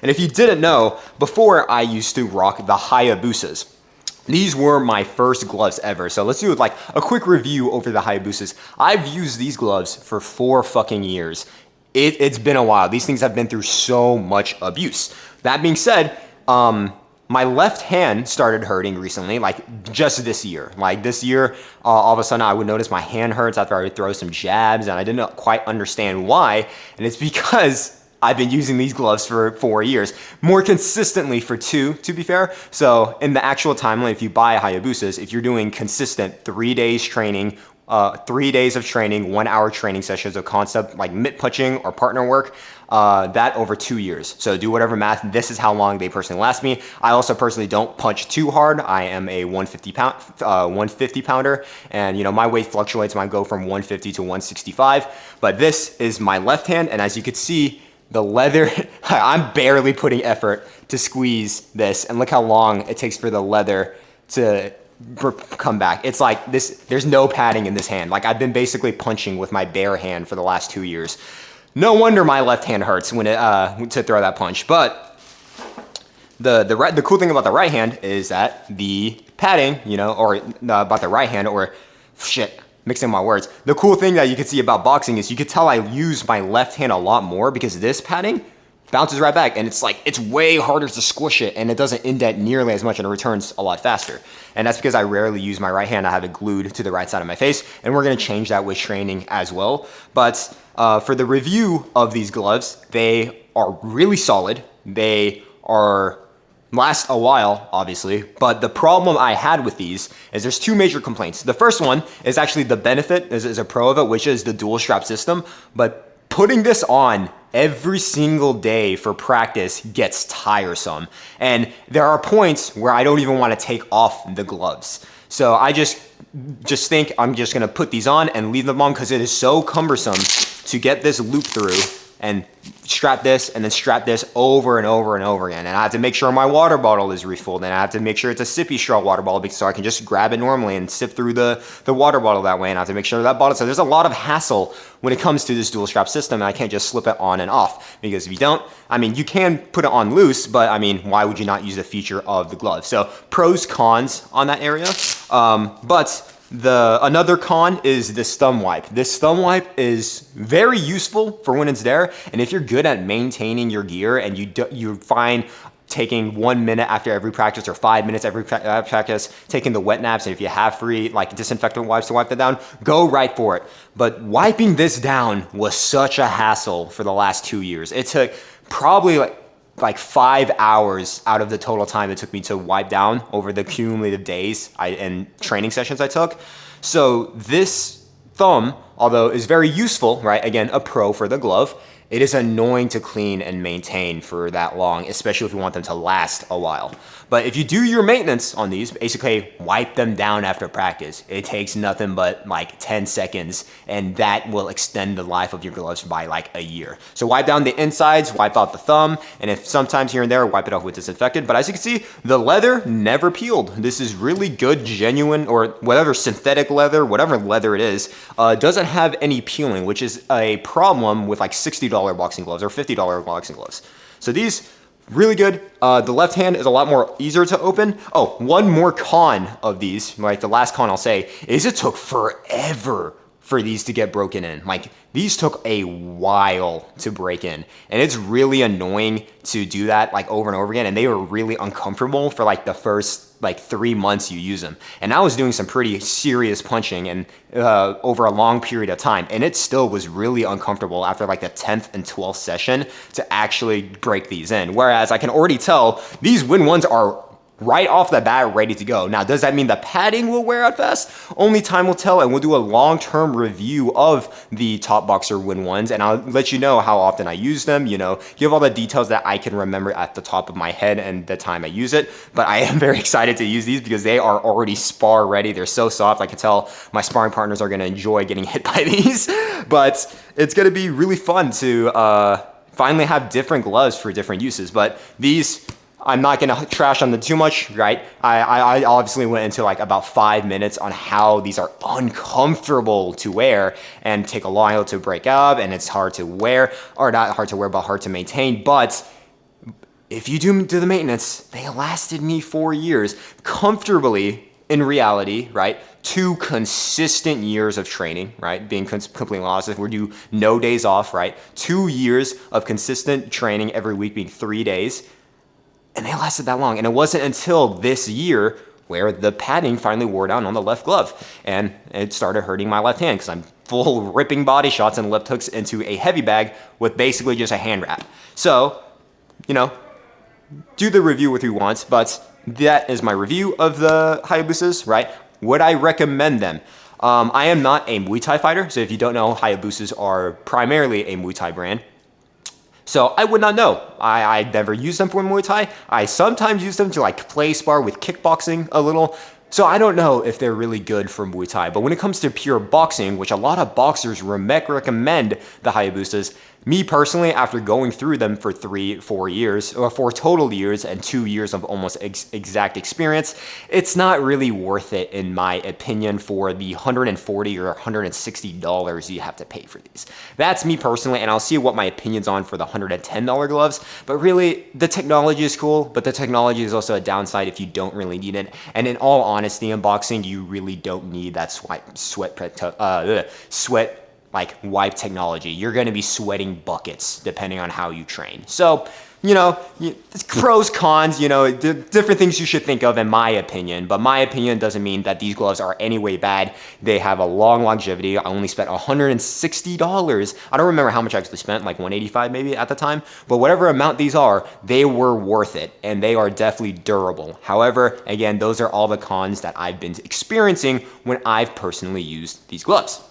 And if you didn't know, before I used to rock the Hayabusas. These were my first gloves ever. So let's do like a quick review over the Hayabusas. I've used these gloves for 4 fucking years. It's been a while. These things have been through so much abuse. That being said, my left hand started hurting recently, like just this year. Like this year, all of a sudden I would notice my hand hurts after I would throw some jabs, and I didn't quite understand why. And it's because I've been using these gloves for 4 years, more consistently for 2, to be fair. So in the actual timeline, if you buy a Hayabusas, if you're doing consistent 3 days training, 3 days of training, 1 hour training sessions of concept like mitt punching or partner work, that over 2 years. So do whatever math. This is how long they personally last me. I also personally don't punch too hard. I am a 150 pounder, and you know my weight fluctuates. I go from 150 to 165. But this is my left hand, and as you can see, the leather, I'm barely putting effort to squeeze this, and look how long it takes for the leather to come back. It's like this, there's no padding in this hand. Like I've been basically punching with my bare hand for the last 2 years. No wonder my left hand hurts when to throw that punch. But the cool thing about the right hand is that the padding, you know, or about the right hand, or shit, mixing my words. The cool thing that you can see about boxing is you can tell I use my left hand a lot more because this padding bounces right back, and it's like, it's way harder to squish it, and it doesn't indent nearly as much, and it returns a lot faster. And that's because I rarely use my right hand. I have it glued to the right side of my face, and we're gonna change that with training as well. But for the review of these gloves, they are really solid. They last a while, obviously, but the problem I had with these is there's 2 major complaints. The first one is actually the benefit, is a pro of it, which is the dual strap system, but putting this on every single day for practice gets tiresome. And there are points where I don't even want to take off the gloves. So I just think I'm just gonna put these on and leave them on because it is so cumbersome to get this loop through and strap this and then strap this over and over and over again. And I have to make sure my water bottle is refilled, and I have to make sure it's a sippy straw water bottle so I can just grab it normally and sip through the water bottle that way. And I have to make sure that bottle, so there's a lot of hassle when it comes to this dual strap system, and I can't just slip it on and off, because if you don't, I mean, you can put it on loose, but I mean, why would you not use the feature of the glove? So pros, cons on that area. But another con is this thumb wipe. This thumb wipe is very useful for when it's there, and if you're good at maintaining your gear and you find taking 1 minute after every practice or 5 minutes every practice, taking the wet naps, and if you have free like disinfectant wipes to wipe that down, go right for it. But wiping this down was such a hassle for the last 2 years. It took probably like 5 hours out of the total time it took me to wipe down over the cumulative days and training sessions I took. So this thumb, although is very useful, right? Again, a pro for the glove, it is annoying to clean and maintain for that long, especially if you want them to last a while. But if you do your maintenance on these, basically wipe them down after practice. It takes nothing but like 10 seconds, and that will extend the life of your gloves by like a year. So wipe down the insides, wipe out the thumb, and if sometimes here and there, wipe it off with disinfectant. But as you can see, the leather never peeled. This is really good, genuine, or whatever synthetic leather, whatever leather it is, doesn't have any peeling, which is a problem with like $60 boxing gloves or $50 boxing gloves. So these, really good. The left hand is a lot more easier to open. Oh, one more con of these, like the last con I'll say, is it took forever for these to get broken in. Like these took a while to break in, and it's really annoying to do that like over and over again. And they were really uncomfortable for like the first like 3 months you use them. And I was doing some pretty serious punching and over a long period of time, and it still was really uncomfortable after like the 10th and 12th session to actually break these in. Whereas I can already tell these Win ones are right off the bat ready to go. Now, does that mean the padding will wear out fast? Only time will tell, and we'll do a long-term review of the Top Boxer Win ones, and I'll let you know how often I use them, you know, give all the details that I can remember at the top of my head and the time I use it. But I am very excited to use these because they are already spar ready. They're so soft. I can tell my sparring partners are going to enjoy getting hit by these. But it's going to be really fun to finally have different gloves for different uses. But these, I'm not gonna trash on them too much, right? I obviously went into like about 5 minutes on how these are uncomfortable to wear and take a while to break up, and it's hard to wear, or not hard to wear, but hard to maintain. But if you do the maintenance, they lasted me 4 years comfortably. In reality, right? 2 consistent years of training, right? Being completely honest, if we do no days off, right? 2 years of consistent training every week being 3 days. And they lasted that long. And it wasn't until this year where the padding finally wore down on the left glove. And it started hurting my left hand because I'm full ripping body shots and left hooks into a heavy bag with basically just a hand wrap. So, you know, do the review with who wants, but that is my review of the Hayabusas, right? Would I recommend them? I am not a Muay Thai fighter, so if you don't know, Hayabusas are primarily a Muay Thai brand. So I would not know. I never use them for Muay Thai. I sometimes use them to like play spar with kickboxing a little. So I don't know if they're really good for Muay Thai. But when it comes to pure boxing, which a lot of boxers recommend the Hayabusas, me personally, after going through them for 4 years, or 4 total years and 2 years of almost exact experience, it's not really worth it, in my opinion, for the $140 or $160 you have to pay for these. That's me personally, and I'll see what my opinion's on for the $110 gloves. But really, the technology is cool, but the technology is also a downside if you don't really need it. And in all honesty, in boxing, you really don't need that sweat like wipe technology. You're going to be sweating buckets depending on how you train. So, you know, pros, cons, you know, different things you should think of in my opinion. But my opinion doesn't mean that these gloves are any way bad. They have a long longevity. I only spent $160. I don't remember how much I actually spent, like $185 maybe at the time. But whatever amount these are, they were worth it. And they are definitely durable. However, again, those are all the cons that I've been experiencing when I've personally used these gloves.